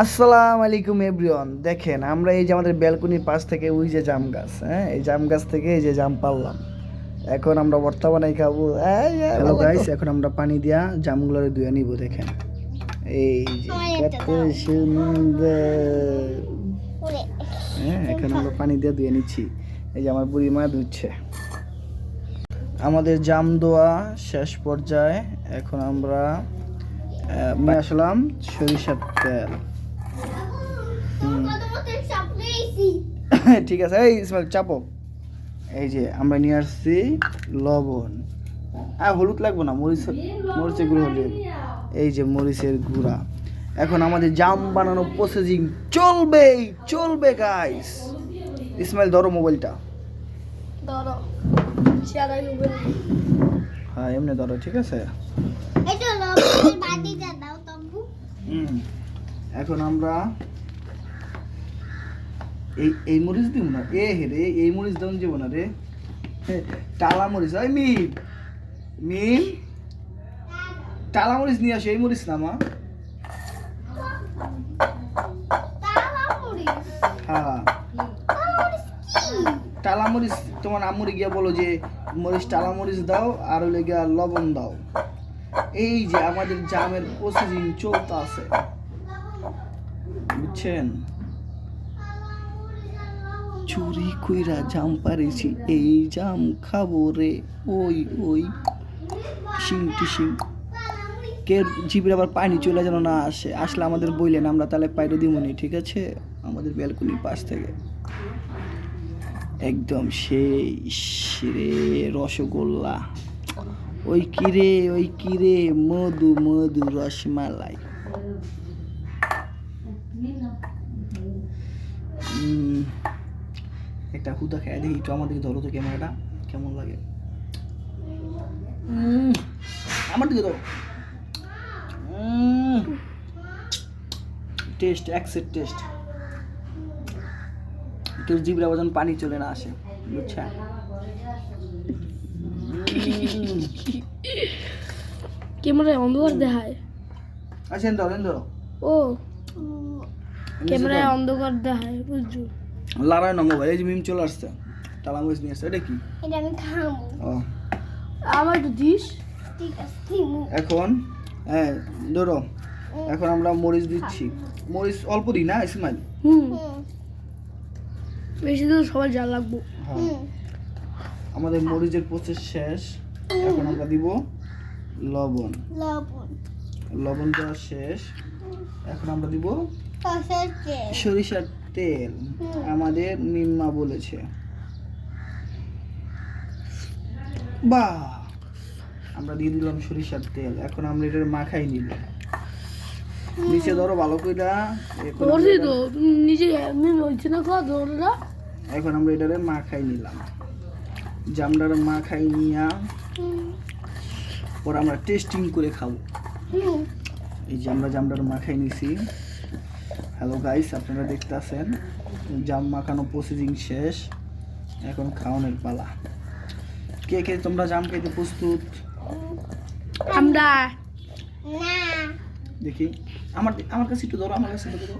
আসসালামু আলাইকুম এভরিওয়ান। দেখেন আমরা এই যে আমাদের ব্যালকনির পাশ থেকে ওই যে জাম গাছ, এই জাম গাছ থেকে এই যে জাম পারলাম। এখন আমরা ভর্তা বানাই খাবো। হ্যালো গাইস, এখন আমরা পানি দিয়া জামগুলো ধুয়ে নিব। দেখেন এই যে কত সুন্দর। এখন আমরা পানি দিয়ে ধুয়ে নিচ্ছি। এই যে আমার বুড়ি মা ধুচ্ছে। আমাদের জাম দোয়া শেষ পর্যায়ে। এখন আমরা নিয়ে আসলাম সরিষার তেল। ঠিক আছে, এই ইসমাইল চাপো। এই যে আমরা নিয়ে আসছি লবণ, হলুদ লাগবে না, মরিচের গুঁড়ো হলে। এই যে মরিচের গুঁড়া। এখন আমাদের জাম বানানো প্রসেসিং চলবে গাইস। ইসমাইল ধরো মোবাইলটা। হ্যাঁ এমনি ধরো, ঠিক আছে। এখন আমরা এই মরিচ দিব না, রে এই মরিচ দাম যাব না রে, টালা মরিচ। ওই মিম টালা মরিচ নিয়ে আসো, এই মরিচ না মা। হ্যাঁ টালা মরিচ। তোমার আম্মুরে গিয়া বলো যে মরিচ টালা মরিচ দাও আর হলে গিয়া লবণ দাও। এই যে আমাদের জামের প্রসেসিং চলতে আছে, বুঝছেন। চুরি কইরা জাম পারেছি, এই জাম খাবো রে। ওই শিং টিশিং কে জিভের আবার পানি চলে যেন না আসলে আমাদের বইলেন, আমরা তাহলে পাইরে দিবনি, ঠিক আছে। আমাদের ব্যালকনির পাশ থেকে একদম সেই রে রসগোল্লা। ওই কিরে মধু রসমালাই। একটা হুদা খেয়ে দেখি একটু, আমার দিকে ধরো তো ক্যামেরাটা, কেমন লাগে। আমার দিকে ধরো। Test accept test. কেউ জিভে আবার পানি চলে না আসে, বুঝছেন। ক্যামেরায় অন্ধকার দেখায়। আচ্ছা ধরো। ও ক্যামেরায় অন্ধকার দেখায়, বুঝছো। লারায় না মোবাইল। এই যে মিম চলে আসছে, টালা মরিচ নিয়ে আসছে। এটা কি? এটা আমি খাবো। ও আমার একটু দিস। ঠিক আছে। এখন ধরো, এখন আমরা মরিচ দিচ্ছি। মরিচ অল্প দিই না ইসমাইল? বেশি দিলে সবাই যা লাগবো। হ্যাঁ আমাদের মরিচের প্রসেস শেষ। এখন আমরা দিব লবণ দেওয়া শেষ। এখন আমরা দিব সরিষার তেল, আমাদের মিম্মা বলেছে। বাহ, আমরা দিয়ে দিলাম সরিষার তেল। এখন আমরা এটা মাখাই নিব। নিচে ধরো ভালো কইরা। এখন আমরা এটারে মাখাই নিলাম, জামডারে মাখাই নিয়া পর আমরা টেস্টিং করে খাবো। এই যে আমরা জামডারে মাখাই নিছি। হ্যালো গাইস, আপনারা দেখতে আছেন জাম মাখানো প্রসেসিং শেষ। এখন খাওয়ানোর পালা। কে তোমরা জাম খাইতে প্রস্তুত? আমরা দেখি আমার কাছে একটু ধরো, আমার কাছে ধরো।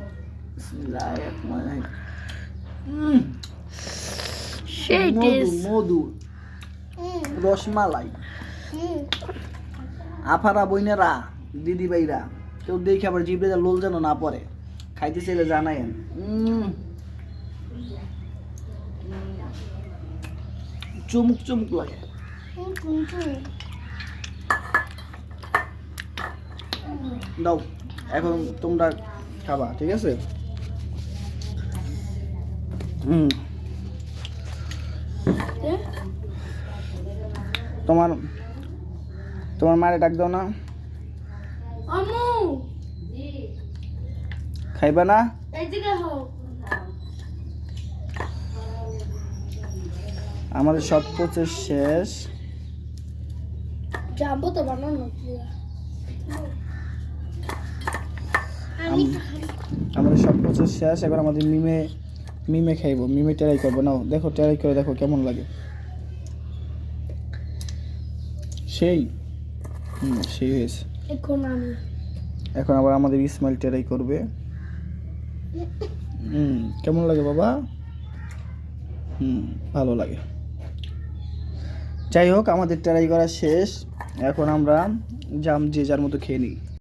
মধু রসমালাই। আফারা বইনেরা দিদি ভাইরা কেউ দেখে আবার জিভে লোল যেন না পড়ে, খাইতে চাইলে জানায়েন। চুমুক লাগে। দাও, এখন তোমরা খাবা, ঠিক আছে। তোমার মারে ডাক দাও না। খাইবা না? আমাদের সব প্রসেস শেষ। আমাদের সব প্রসেস শেষ। এখন আমাদের মিমে খাইবো, মিমে ট্রাই করবো। নাও দেখো, ট্রাই করে দেখো কেমন লাগে। সেই হয়েছে। এখন আবার আমাদের ইসমাইল ট্রাই করবে। কেমন লাগে বাবা? ভালো লাগে। যাই হোক, আমাদের ট্রাই করা শেষ। এখন আমরা জাম যে যার মতো খেয়ে নিই।